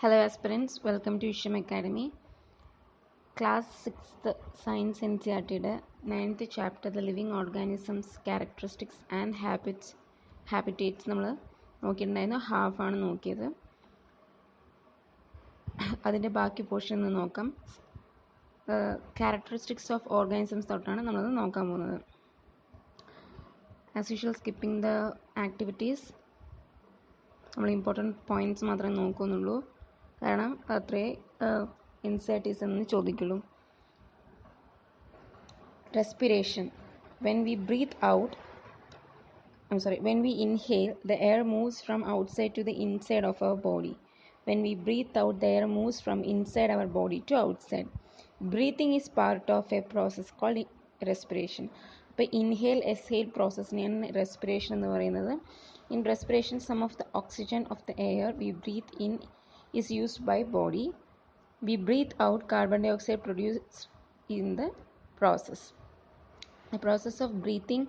Hello aspirants, welcome to Isham Academy. Class 6th Science NCERTയുടെ 9th chapter The Living Organisms Characteristics and Habitats നമ്മൾ നോക്കിയിട്ടുണ്ടായിരുന്നു. ഹാഫാണ് നോക്കിയത്. അതിൻ്റെ ബാക്കി portion ഒന്ന് നോക്കാം. ക്യാരക്ടറിസ്റ്റിക്സ് ഓഫ് ഓർഗാനിസംസ് തൊട്ടാണ് നമ്മളത് നോക്കാൻ പോകുന്നത്. As usual skipping the activities. നമ്മൾ ഇമ്പോർട്ടൻറ്റ് പോയിൻറ്റ്സ് മാത്രമേ നോക്കുന്നുള്ളൂ, കാരണം അത്രേ ഇൻസൈറ്റീസ് എന്ന് ചോദിക്കുള്ളൂ. Respiration. When we inhale, the air moves from outside to the inside of our body. When we breathe out, the air moves from inside our body to outside. Breathing is part of a process called respiration. അപ്പോൾ inhale exhale പ്രോസസ്സിനെയാണ് respiration എന്ന് പറയുന്നത്. In respiration, some of the oxygen of the air we breathe in is used by body. We breathe out carbon dioxide produced in the process. The process of breathing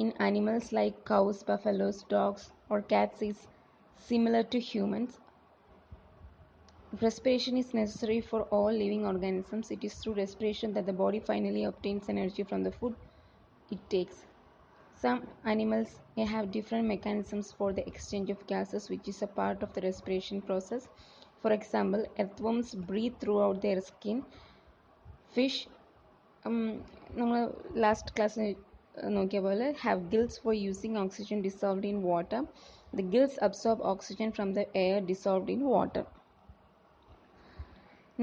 in animals like cows, buffaloes, dogs, or cats is similar to humans. Respiration is necessary for all living organisms. It is through respiration that the body finally obtains energy from the food it takes. Some animals may have different mechanisms for the exchange of gases, which is a part of the respiration process. For example, earthworms breathe throughout their skin. Fish, നമ്മൾ last ക്ലാസ്സിൽ നോക്കിയ പോലെ, have gills for using oxygen dissolved in water. The gills absorb oxygen from the air dissolved in water.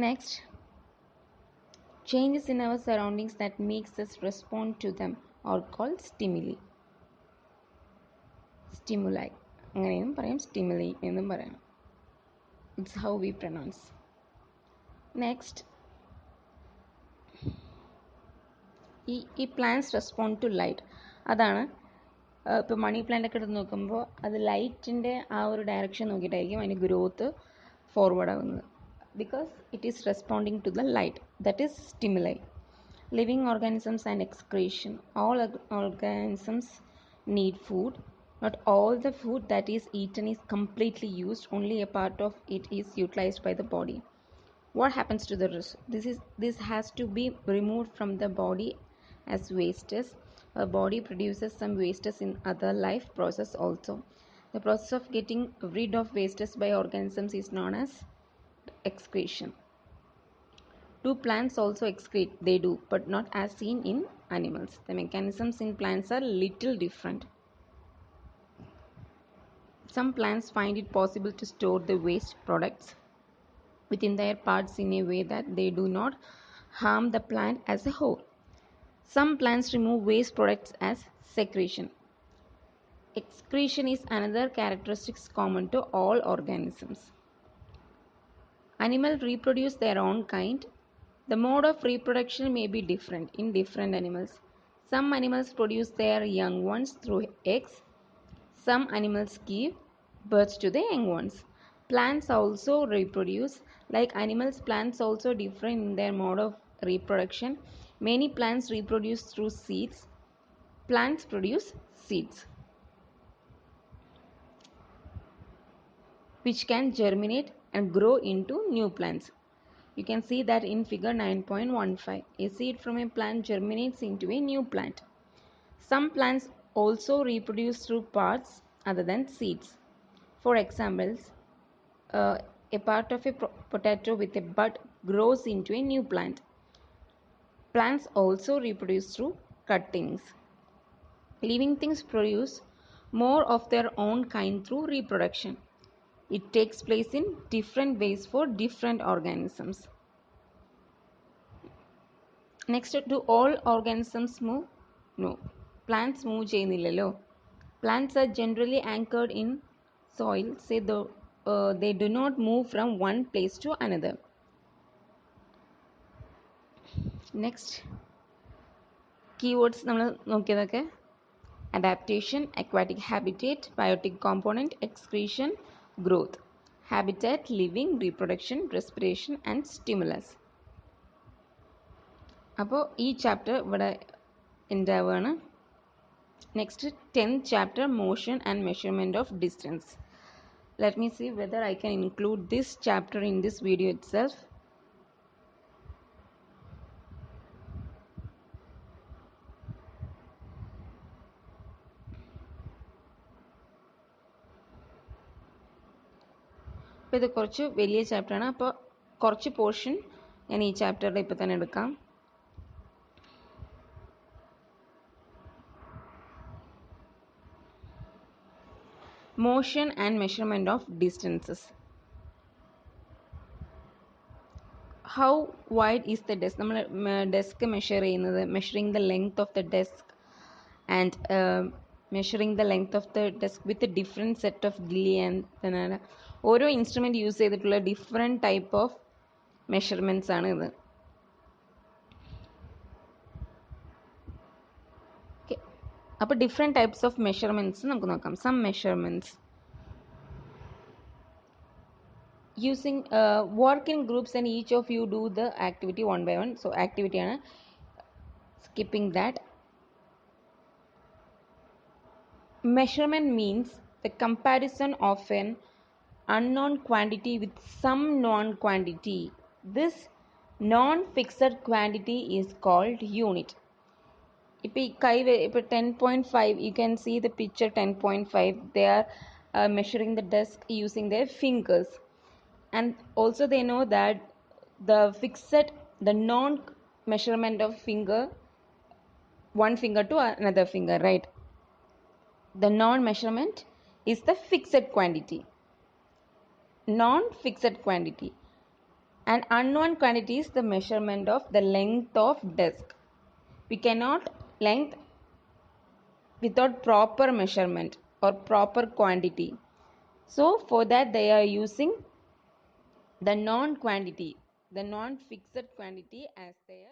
Next, changes in our surroundings that makes us respond to them are called stimuli. അങ്ങനെയും പറയാം, stimuli എന്നും പറയാം. It's how we pronounce. Next, ഈ plants respond to light. അതാണ് ഇപ്പോൾ money plant ഒക്കെ എടുത്ത് നോക്കുമ്പോൾ അത് ലൈറ്റിൻ്റെ ആ ഒരു ഡയറക്ഷൻ നോക്കിയിട്ടായിരിക്കും അതിന് ഗ്രോത്ത് ഫോർവേഡ് ആകുന്നത്. Because it is responding to the light, that is stimuli. Living organisms and excretion. All organisms need food. Not all the food that is eaten is completely used. Only a part of it is utilized by the body. What happens to the rest? This has to be removed from the body as wastes. A body produces some wastes in other life process also. The process of getting rid of wastes by organisms is known as excretion. Do plants also excrete? They do, but not as seen in animals. The mechanisms in plants are little different. Some plants find it possible to store the waste products within their parts in a way that they do not harm the plant as a whole. Some plants remove waste products as secretion. Excretion is another characteristic common to all organisms. Animals reproduce their own kind. The mode of reproduction may be different in different animals. Some animals produce their young ones through eggs. Some animals give birth to the young ones. Plants also reproduce. Like animals, plants also differ in their mode of reproduction. Many plants reproduce through seeds. Plants produce seeds which can germinate and grow into new plants. You can see that in figure 9.15. A seed from a plant germinates into a new plant. Some plants also reproduce through parts other than seeds. For examples, a part of a potato with a bud grows into a new plant. Plants also reproduce through cuttings. Living things produce more of their own kind through reproduction. It takes place in different ways for different organisms. Next, do all organisms move? No. Plants move ചെയ്യുന്നില്ലല്ലോ. Plants are generally anchored in soil, they do not move from one place to another. Next, keywords നമ്മൾ നോക്കിയതൊക്കെ: adaptation, aquatic habitat, biotic component, excretion, growth. Habitat, living, reproduction, respiration and stimulus. അപ്പോൾ ഈ chapter ഇവിടെ എൻ്റെ ആവുകയാണ്. Next 10th chapter, motion and measurement of distance. Let me see whether I can include this chapter in this video itself. അപ്പോൾ ഇത് കുറച്ച് വലിയ ചാപ്റ്ററാണ്. അപ്പോൾ കുറച്ച് പോർഷൻ ഞാൻ ഈ ചാപ്റ്ററിൽ ഇപ്പോൾ തന്നെ എടുക്കാം. Motion and measurement of distances. How wide is the desk? നമ്മൾ ഡെസ്ക് മെഷർ ചെയ്യുന്നത്, measuring the length of the desk and measuring the length of the desk with different set of ഗില്ലി ആൻഡ് ഓരോ ഇൻസ്ട്രുമെൻറ്റ് യൂസ് ചെയ്തിട്ടുള്ള different type of measurements ആണ് ഇത്. അപ്പോൾ different types of measurements നമുക്ക് നോക്കാം. Some measurements using work in groups and each of you do the activity one by one. So activity ആണ്, skipping that. Measurement means the comparison of an unknown quantity with some known quantity. This non-fixed quantity is called unit. If 10.5, you can see the picture 10.5. They are measuring the desk using their fingers, and also they know that the non measurement of finger, one finger to another finger, right? The non measurement is the fixed quantity, non fixed quantity, and unknown quantity is the measurement of the length of desk. We cannot length without proper measurement or proper quantity. So for that they are using the non quantity, the non fixed quantity as their